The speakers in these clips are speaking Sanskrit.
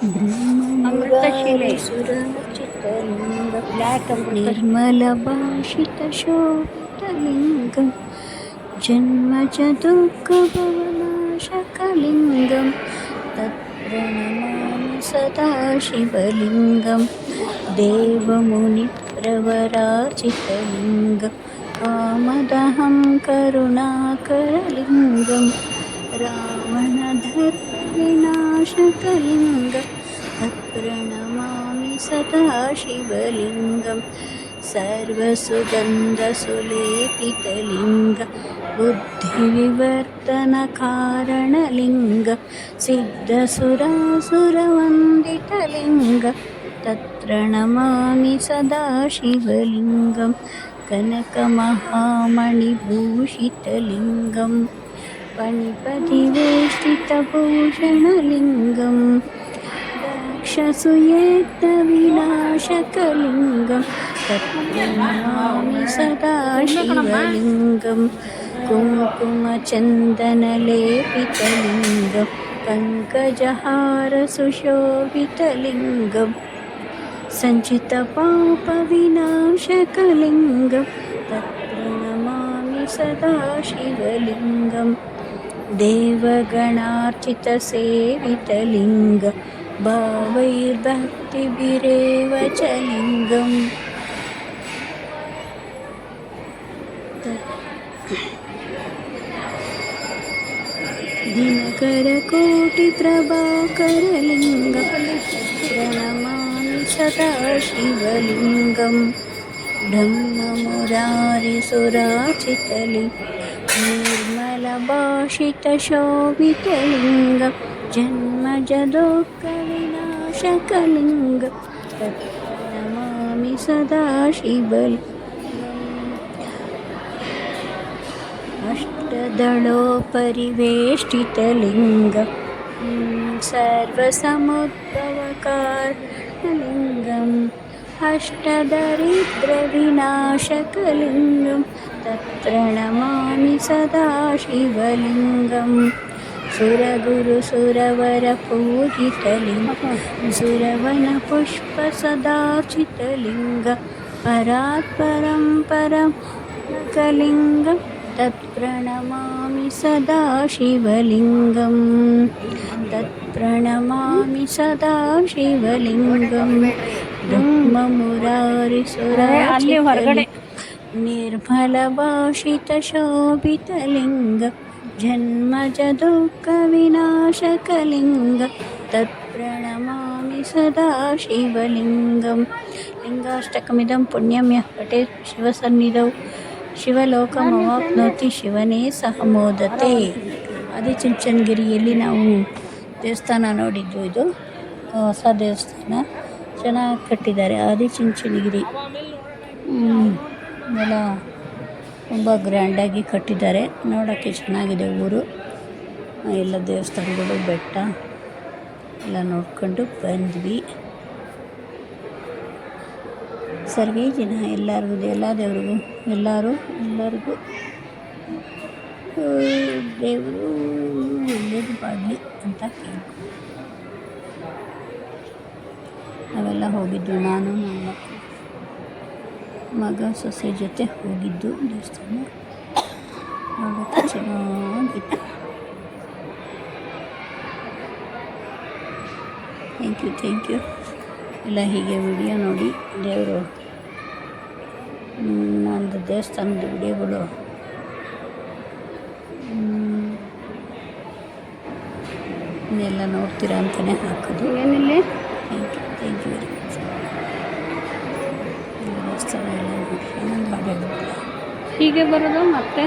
ಅಮೃತಶಿಲೆ ब्रह्ममुरारिसुरचितलिङ्ग ಬ್ಲ್ಯಾಕ್ ಅಮೃತ निर्मलभाषितशोभितलिङ्गं जन्मजदुःखभवनाशकलिङ्गं तत्प्रणमामि सदा शिवलिङ्गं देवमुनिप्रवराचितलिङ्गं वामदहं करुणाकरलिङ्गं रावणधर्मविनाशकलिङ्गं तत्प्रणमामि सदा शिवलिङ्गं सर्वसुगन्धसुलेपितलिङ्गं बुद्धिविवर्तनकारणलिङ्गं सिद्धसुरासुरवन्दितलिङ्गं तत्प्रणमामि सदा शिवलिङ्गं कनकमहामणिभूषितलिङ्गं पणिपतिवेष्टितभूषणलिङ्गं राक्षसुयेत्नविनाशकलिङ्गं तत्प्रणमामि सदा शिवलिङ्गं कुङ्कुमचन्दनलेपितलिङ्गं पङ्कजहारसुशोभितलिङ्गं सञ्चितपापविनाशकलिङ्गं तत्प्रणमामि सदा शिवलिङ्गं देवगणार्चितसेवितलिङ्गं भावैर्भक्तिभिरेव च लिङ्गं दिनकरकोटिप्रभाकरलिङ्गं प्रणमामि सदा शिवलिङ्गं ब्रह्ममुरारिसुराचितलिङ्गं निर्मलभाषितशोभितलिङ्गं जन्मजदुःखविनाशकलिङ्गं तत्प्रणमामि सदा शिवलिङ्गम् अष्टदलोपरिवेष्टितलिङ्गं सर्वसमुद्भवकारणलिङ्गम् अष्टदरिद्रविनाशकलिङ्गं तत्प्रणमामि सदा शिवलिङ्गं सुरगुरुसुरवरपूजितलिङ्गं सुरवनपुष्पसदार्चितलिङ्गं परात्परं परमकलिङ्गं तत्प्रणमामि सदा शिवलिङ्गं तत्प्रणमामि सदा शिवलिङ्गं ब्रह्ममुरारिसुराचितलिङ्गं निर्मलभाषितशोभितलिङ्गं जन्मजदुःखविनाशकलिङ्गं तत्प्रणमामि सदा शिवलिङ्गं लिङ्गाष्टकमिदं पुण्यं यः पठेत् शिवसन्निधौ ಶಿವಲೋಕಮವಾಪ್ನೋತಿ ಶಿವನೇ ಸಹ ಮೋದತೆ. ಆದಿಚುಂಚನಗಿರಿಯಲ್ಲಿ ನಾವು ದೇವಸ್ಥಾನ ನೋಡಿದ್ದು. ಇದು ಹೊಸ ದೇವಸ್ಥಾನ ಚೆನ್ನಾಗಿ ಕಟ್ಟಿದ್ದಾರೆ. ಆದಿಚುಂಚನಗಿರಿ ಎಲ್ಲ ತುಂಬ ಗ್ರ್ಯಾಂಡಾಗಿ ಕಟ್ಟಿದ್ದಾರೆ. ನೋಡೋಕ್ಕೆ ಚೆನ್ನಾಗಿದೆ ಊರು. ಎಲ್ಲ ದೇವಸ್ಥಾನಗಳು ಬೆಟ್ಟ ಎಲ್ಲ ನೋಡ್ಕೊಂಡು ಬಂದ್ವಿ. ಸರ್ವೇ ಜನ ಎಲ್ಲರಿಗೂ ಎಲ್ಲ ದೇವ್ರಿಗೂ ಎಲ್ಲರಿಗೂ ದೇವರು ಒಳ್ಳೇದು ಮಾಡಲಿ ಅಂತ ಕೇಳ್ಕೊ. ನಾವೆಲ್ಲ ಹೋಗಿದ್ದು, ನಾನು ನನ್ನ ಮಗ ಸೊಸೆ ಜೊತೆ ಹೋಗಿದ್ದು ದೇವಸ್ಥಾನ ನೋಡೋಕ್ಕೆ ಚೆನ್ನಾಗಿತ್ತು. ಥ್ಯಾಂಕ್ ಯು ಎಲ್ಲ ಹೀಗೆ ವಿಡಿಯೋ ನೋಡಿ ದೇವರು ನಂದು ದೇವಸ್ಥಾನದ ವಿಡಿಯೋಗಳು ಇನ್ನೆಲ್ಲ ನೋಡ್ತೀರಾ ಅಂತಲೇ ಹಾಕೋದು. ಏನಿಲ್ಲ, ಥ್ಯಾಂಕ್ ಯು ವೆರಿ ಮಚ್. ದೇವಸ್ಥಾನ ಎಲ್ಲ ಹೀಗೆ ಬರೋದು ಮತ್ತೆ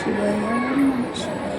ಶಿವಾಯ ಓಂ ನಮಃ ಶಿವಾಯ.